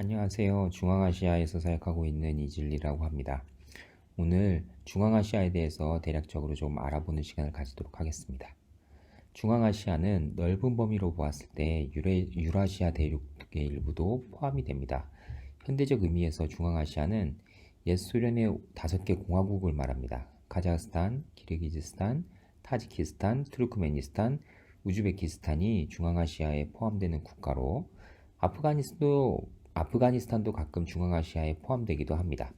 안녕하세요. 중앙아시아에서 사역하고 있는 이진리라고 합니다. 오늘 중앙아시아에 대해서 대략적으로 좀 알아보는 시간을 가지도록 하겠습니다. 중앙아시아는 넓은 범위로 보았을 때 유라시아 대륙의 일부도 포함이 됩니다. 현대적 의미에서 중앙아시아는 옛 소련의 5개 공화국을 말합니다. 카자흐스탄, 키르기즈스탄, 타지키스탄, 투르크메니스탄, 우즈베키스탄이 중앙아시아에 포함되는 국가로 아프가니스탄도 가끔 중앙아시아에 포함되기도 합니다.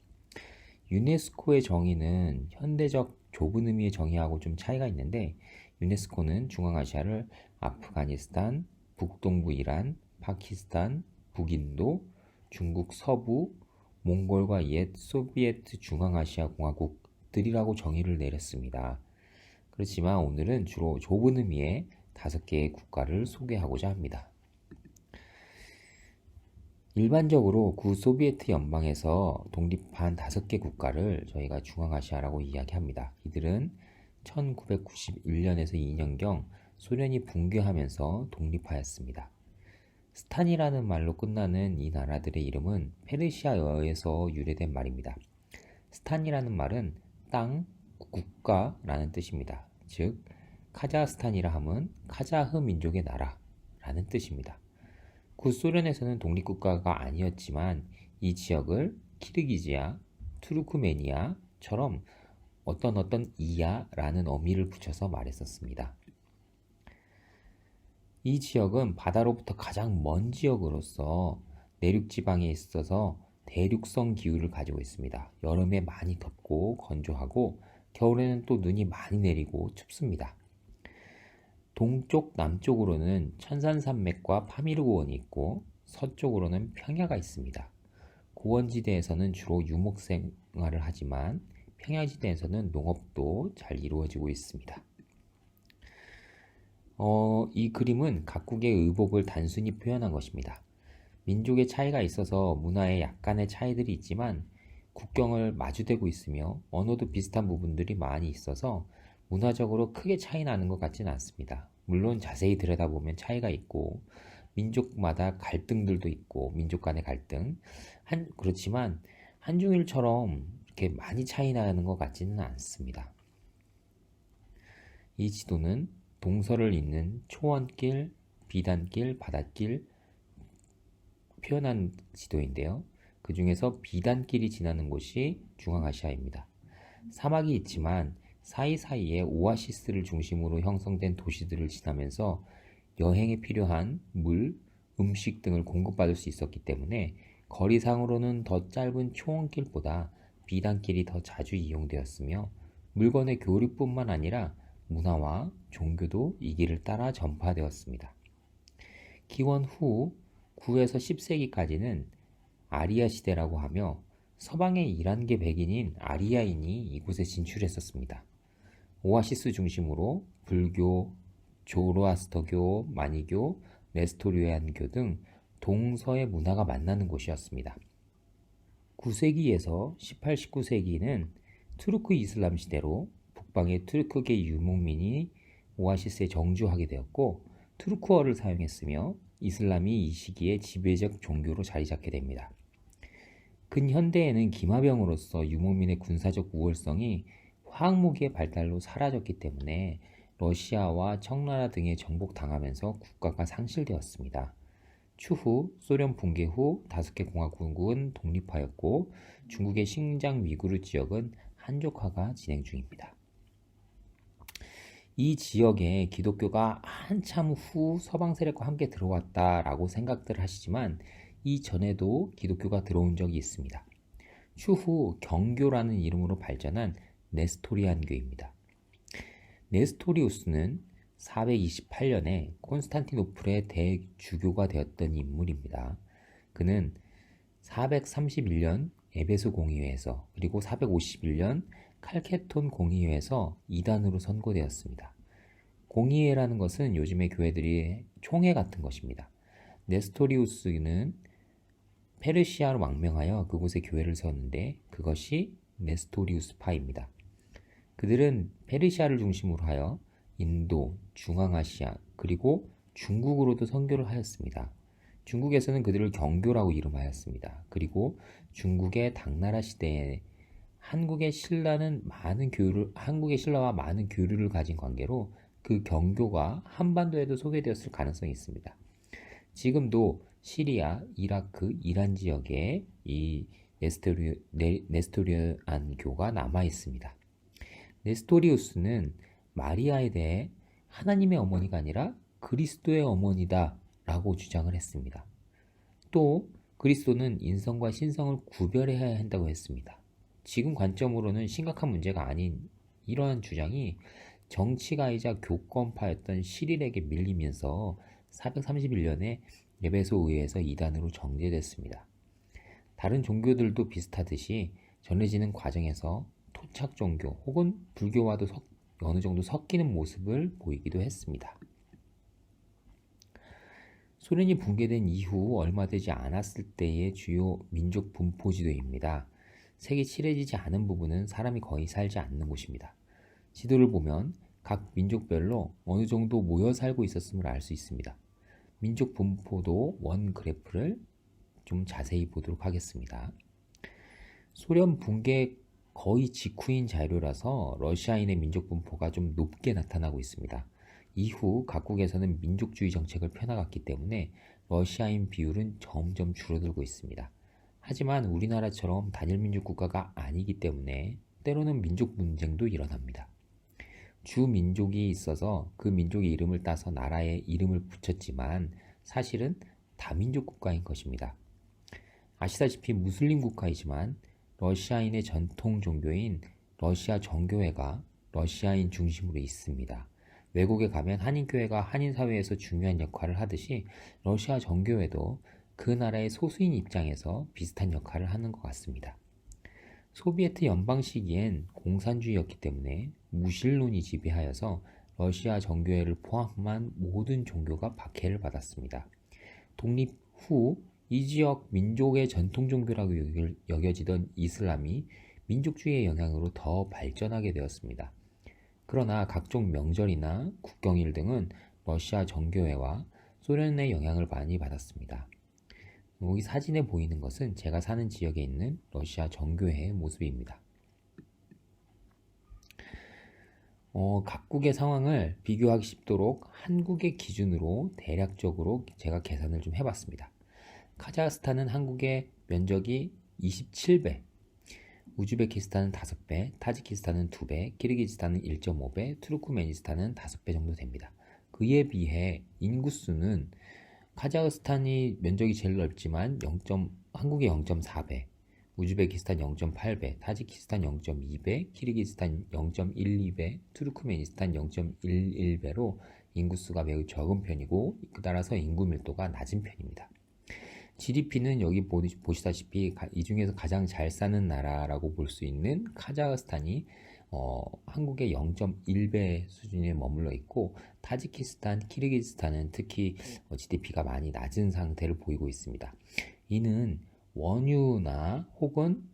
유네스코의 정의는 현대적 좁은 의미의 정의하고 좀 차이가 있는데 유네스코는 중앙아시아를 아프가니스탄, 북동부 이란, 파키스탄, 북인도, 중국 서부, 몽골과 옛 소비에트 중앙아시아 공화국들이라고 정의를 내렸습니다. 그렇지만 오늘은 주로 좁은 의미의 5개의 국가를 소개하고자 합니다. 일반적으로 구소비에트 연방에서 독립한 5개 국가를 저희가 중앙아시아라고 이야기합니다. 이들은 1991년에서 2년경 소련이 붕괴하면서 독립하였습니다. 스탄이라는 말로 끝나는 이 나라들의 이름은 페르시아어에서 유래된 말입니다. 스탄이라는 말은 땅, 국가라는 뜻입니다. 즉, 카자흐스탄이라 함은 카자흐 민족의 나라라는 뜻입니다. 구소련에서는 독립국가가 아니었지만 이 지역을 키르기즈야, 투르크메니아처럼 어떤 이야라는 어미를 붙여서 말했었습니다. 이 지역은 바다로부터 가장 먼 지역으로서 내륙지방에 있어서 대륙성 기후를 가지고 있습니다. 여름에 많이 덥고 건조하고 겨울에는 또 눈이 많이 내리고 춥습니다. 동쪽 남쪽으로는 천산산맥과 파미르 고원이 있고 서쪽으로는 평야가 있습니다. 고원지대에서는 주로 유목 생활을 하지만 평야지대에서는 농업도 잘 이루어지고 있습니다. 이 그림은 각국의 의복을 단순히 표현한 것입니다. 민족의 차이가 있어서 문화에 약간의 차이들이 있지만 국경을 마주대고 있으며 언어도 비슷한 부분들이 많이 있어서 문화적으로 크게 차이 나는 것 같지는 않습니다. 물론 자세히 들여다보면 차이가 있고 민족마다 갈등들도 있고 민족 간의 갈등 그렇지만 한중일처럼 이렇게 많이 차이 나는 것 같지는 않습니다. 이 지도는 동서를 잇는 초원길, 비단길, 바닷길 표현한 지도인데요. 그 중에서 비단길이 지나는 곳이 중앙아시아입니다. 사막이 있지만 사이사이에 오아시스를 중심으로 형성된 도시들을 지나면서 여행에 필요한 물, 음식 등을 공급받을 수 있었기 때문에 거리상으로는 더 짧은 초원길보다 비단길이 더 자주 이용되었으며 물건의 교류뿐만 아니라 문화와 종교도 이 길을 따라 전파되었습니다. 기원 후 9에서 10세기까지는 아리아 시대라고 하며 서방의 11개 백인인 아리아인이 이곳에 진출했었습니다. 오아시스 중심으로 불교, 조로아스터교, 마니교, 네스토리안교 등 동서의 문화가 만나는 곳이었습니다. 9세기에서 18, 19세기는 투르크 이슬람 시대로 북방의 투르크계 유목민이 오아시스에 정주하게 되었고 투르크어를 사용했으며 이슬람이 이 시기에 지배적 종교로 자리 잡게 됩니다. 근현대에는 기마병으로서 유목민의 군사적 우월성이 화학무기의 발달로 사라졌기 때문에 러시아와 청나라 등에 정복당하면서 국가가 상실되었습니다. 추후 소련 붕괴 후 5개 공화국은 독립하였고 중국의 신장 위구르 지역은 한족화가 진행 중입니다. 이 지역에 기독교가 한참 후 서방 세력과 함께 들어왔다라고 생각들 하시지만 이전에도 기독교가 들어온 적이 있습니다. 추후 경교라는 이름으로 발전한 네스토리안교입니다. 네스토리우스는 428년에 콘스탄티노플의 대주교가 되었던 인물입니다. 그는 431년 에베소 공의회에서 그리고 451년 칼케톤 공의회에서 이단으로 선고되었습니다. 공의회라는 것은 요즘의 교회들이 총회 같은 것입니다. 네스토리우스는 페르시아로 망명하여 그곳에 교회를 세웠는데 그것이 네스토리우스파입니다. 그들은 페르시아를 중심으로 하여 인도, 중앙아시아, 그리고 중국으로도 선교를 하였습니다. 중국에서는 그들을 경교라고 이름하였습니다. 그리고 중국의 당나라 시대에 한국의 신라와 많은 교류를 가진 관계로 그 경교가 한반도에도 소개되었을 가능성이 있습니다. 지금도 시리아, 이라크, 이란 지역에 이 네스토리안교가 남아 있습니다. 네스토리우스는 마리아에 대해 하나님의 어머니가 아니라 그리스도의 어머니다 라고 주장을 했습니다. 또 그리스도는 인성과 신성을 구별해야 한다고 했습니다. 지금 관점으로는 심각한 문제가 아닌 이러한 주장이 정치가이자 교권파였던 시릴에게 밀리면서 431년에 에베소 의회에서 이단으로 정죄됐습니다. 다른 종교들도 비슷하듯이 전해지는 과정에서 토착 종교 혹은 불교와도 어느 정도 섞이는 모습을 보이기도 했습니다. 소련이 붕괴된 이후 얼마 되지 않았을 때의 주요 민족 분포 지도입니다. 색이 칠해지지 않은 부분은 사람이 거의 살지 않는 곳입니다. 지도를 보면 각 민족별로 어느 정도 모여 살고 있었음을 알 수 있습니다. 민족 분포도 원 그래프를 좀 자세히 보도록 하겠습니다. 소련 붕괴 거의 직후인 자료라서 러시아인의 민족 분포가 좀 높게 나타나고 있습니다. 이후 각국에서는 민족주의 정책을 펴나갔기 때문에 러시아인 비율은 점점 줄어들고 있습니다. 하지만 우리나라처럼 단일민족 국가가 아니기 때문에 때로는 민족 분쟁도 일어납니다. 주 민족이 있어서 그 민족의 이름을 따서 나라에 이름을 붙였지만 사실은 다민족 국가인 것입니다. 아시다시피 무슬림 국가이지만 러시아인의 전통 종교인 러시아 정교회가 러시아인 중심으로 있습니다. 외국에 가면 한인교회가 한인사회에서 중요한 역할을 하듯이 러시아 정교회도 그 나라의 소수인 입장에서 비슷한 역할을 하는 것 같습니다. 소비에트 연방 시기엔 공산주의였기 때문에 무신론이 지배하여서 러시아 정교회를 포함한 모든 종교가 박해를 받았습니다. 독립 후 이 지역 민족의 전통 종교라고 여겨지던 이슬람이 민족주의의 영향으로 더 발전하게 되었습니다. 그러나 각종 명절이나 국경일 등은 러시아 정교회와 소련의 영향을 많이 받았습니다. 여기 사진에 보이는 것은 제가 사는 지역에 있는 러시아 정교회의 모습입니다. 각국의 상황을 비교하기 쉽도록 한국의 기준으로 대략적으로 제가 계산을 좀 해봤습니다. 카자흐스탄은 한국의 면적이 27배, 우즈베키스탄은 5배, 타지키스탄은 2배, 키르기즈스탄은 1.5배, 투르크메니스탄은 5배 정도 됩니다. 그에 비해 인구수는 카자흐스탄이 면적이 제일 넓지만 한국의 0.4배, 우즈베키스탄 0.8배, 타지키스탄 0.2배, 키르기즈스탄 0.12배, 투르크메니스탄 0.11배로 인구수가 매우 적은 편이고 따라서 인구 밀도가 낮은 편입니다. GDP는 여기 보시다시피 이 중에서 가장 잘 사는 나라라고 볼 수 있는 카자흐스탄이 한국의 0.1배 수준에 머물러 있고 타지키스탄, 키르기즈스탄은 특히 GDP가 많이 낮은 상태를 보이고 있습니다. 이는 원유나 혹은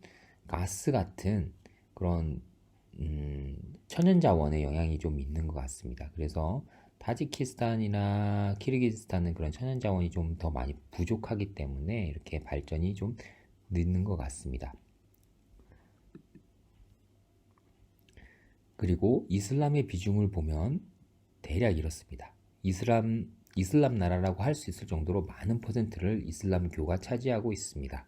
가스 같은 그런 천연자원의 영향이 좀 있는 것 같습니다. 그래서 타지키스탄이나 키르기즈스탄은 그런 천연자원이 좀 더 많이 부족하기 때문에 이렇게 발전이 좀 늦는 것 같습니다. 그리고 이슬람의 비중을 보면 대략 이렇습니다. 이슬람 나라라고 할 수 있을 정도로 많은 퍼센트를 이슬람교가 차지하고 있습니다.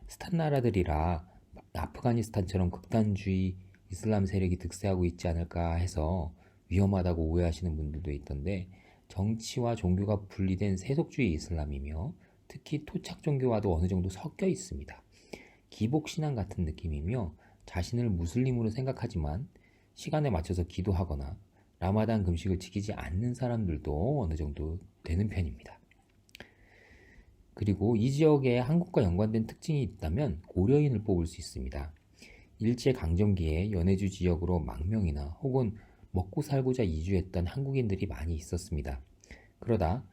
스탄 나라들이라 아프가니스탄처럼 극단주의 이슬람 세력이 득세하고 있지 않을까 해서 위험하다고 오해하시는 분들도 있던데 정치와 종교가 분리된 세속주의 이슬람이며 특히 토착 종교와도 어느 정도 섞여 있습니다. 기복신앙 같은 느낌이며 자신을 무슬림으로 생각하지만 시간에 맞춰서 기도하거나 라마단 금식을 지키지 않는 사람들도 어느 정도 되는 편입니다. 그리고 이 지역에 한국과 연관된 특징이 있다면 고려인을 뽑을 수 있습니다. 일제강점기에 연해주 지역으로 망명이나 혹은 먹고 살고자 이주했던 한국인들이 많이 있었습니다. 그러다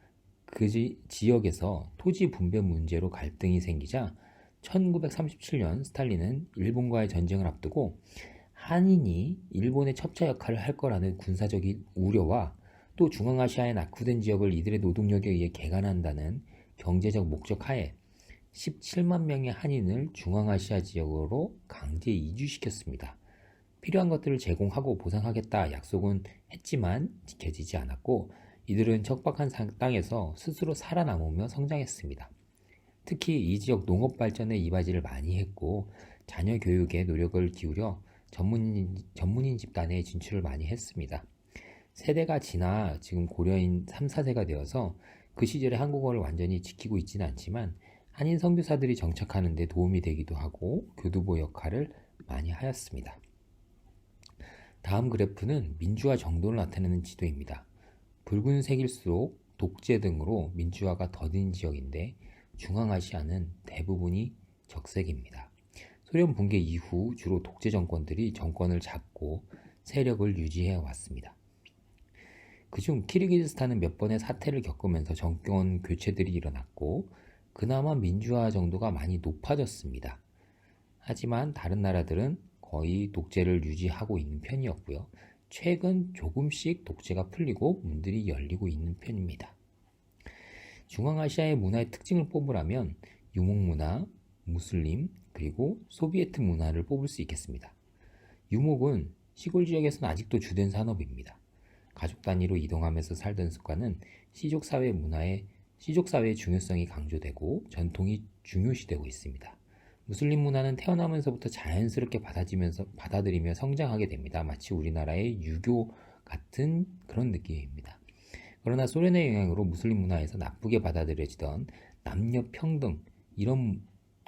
그 지역에서 토지 분배 문제로 갈등이 생기자 1937년 스탈린은 일본과의 전쟁을 앞두고 한인이 일본의 첩자 역할을 할 거라는 군사적인 우려와 또 중앙아시아의 낙후된 지역을 이들의 노동력에 의해 개간한다는 경제적 목적 하에 17만 명의 한인을 중앙아시아 지역으로 강제 이주시켰습니다. 필요한 것들을 제공하고 보상하겠다 약속은 했지만 지켜지지 않았고 이들은 척박한 땅에서 스스로 살아남으며 성장했습니다. 특히 이 지역 농업 발전에 이바지를 많이 했고 자녀 교육에 노력을 기울여 전문인 집단에 진출을 많이 했습니다. 세대가 지나 지금 고려인 3, 4세가 되어서 그 시절의 한국어를 완전히 지키고 있지는 않지만 한인 선교사들이 정착하는 데 도움이 되기도 하고 교두보 역할을 많이 하였습니다. 다음 그래프는 민주화 정도를 나타내는 지도입니다. 붉은색일수록 독재 등으로 민주화가 더딘 지역인데 중앙아시아는 대부분이 적색입니다. 소련 붕괴 이후 주로 독재 정권들이 정권을 잡고 세력을 유지해 왔습니다. 그중 키르기즈스탄은 몇 번의 사태를 겪으면서 정권 교체들이 일어났고 그나마 민주화 정도가 많이 높아졌습니다. 하지만 다른 나라들은 거의 독재를 유지하고 있는 편이었고요. 최근 조금씩 독재가 풀리고 문들이 열리고 있는 편입니다. 중앙아시아의 문화의 특징을 뽑으라면 유목문화, 무슬림, 그리고 소비에트 문화를 뽑을 수 있겠습니다. 유목은 시골 지역에서는 아직도 주된 산업입니다. 가족 단위로 이동하면서 살던 습관은 시족사회의 중요성이 강조되고 전통이 중요시되고 있습니다. 무슬림 문화는 태어나면서부터 자연스럽게 받아들이며 성장하게 됩니다. 마치 우리나라의 유교 같은 그런 느낌입니다. 그러나 소련의 영향으로 무슬림 문화에서 나쁘게 받아들여지던 남녀 평등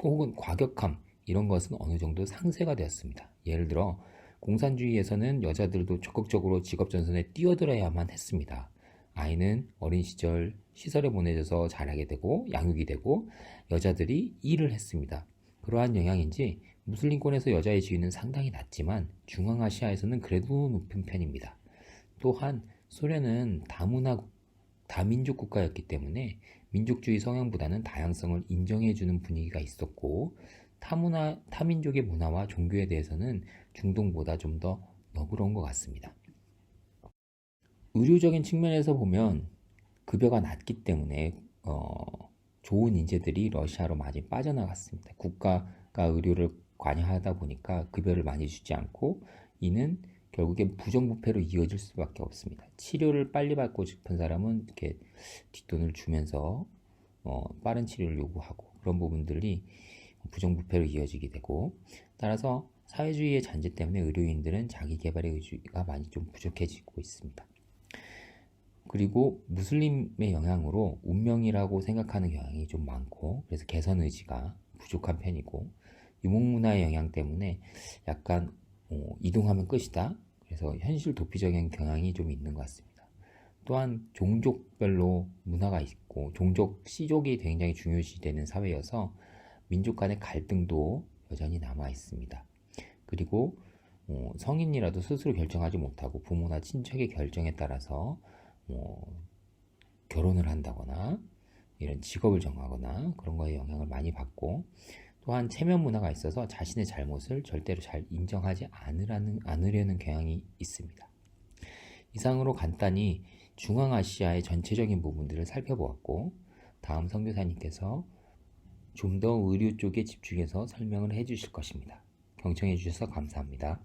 혹은 과격함 이런 것은 어느 정도 상쇄가 되었습니다. 예를 들어 공산주의에서는 여자들도 적극적으로 직업전선에 뛰어들어야만 했습니다. 아이는 어린 시절 시설에 보내져서 자라게 되고 양육이 되고 여자들이 일을 했습니다. 그러한 영향인지 무슬림권에서 여자의 지위는 상당히 낮지만 중앙아시아에서는 그래도 높은 편입니다. 또한 소련은 다민족 국가였기 때문에 민족주의 성향보다는 다양성을 인정해주는 분위기가 있었고 타민족의 문화와 종교에 대해서는 중동보다 좀 더 너그러운 것 같습니다. 의료적인 측면에서 보면 급여가 낮기 때문에 좋은 인재들이 러시아로 많이 빠져나갔습니다. 국가가 의료를 관여하다 보니까 급여를 많이 주지 않고 이는 결국엔 부정부패로 이어질 수밖에 없습니다. 치료를 빨리 받고 싶은 사람은 이렇게 뒷돈을 주면서 빠른 치료를 요구하고 그런 부분들이 부정부패로 이어지게 되고 따라서 사회주의의 잔재 때문에 의료인들은 자기 개발의 의지가 많이 좀 부족해지고 있습니다. 그리고 무슬림의 영향으로 운명이라고 생각하는 경향이 좀 많고 그래서 개선 의지가 부족한 편이고 유목문화의 영향 때문에 약간 이동하면 끝이다. 그래서 현실 도피적인 경향이 좀 있는 것 같습니다. 또한 종족별로 문화가 있고 시족이 굉장히 중요시되는 사회여서 민족 간의 갈등도 여전히 남아 있습니다. 그리고 성인이라도 스스로 결정하지 못하고 부모나 친척의 결정에 따라서 결혼을 한다거나 이런 직업을 정하거나 그런 거에 영향을 많이 받고 또한 체면 문화가 있어서 자신의 잘못을 절대로 잘 인정하지 않으려는 경향이 있습니다. 이상으로 간단히 중앙아시아의 전체적인 부분들을 살펴보았고 다음 선교사님께서 좀 더 의료 쪽에 집중해서 설명을 해주실 것입니다. 경청해 주셔서 감사합니다.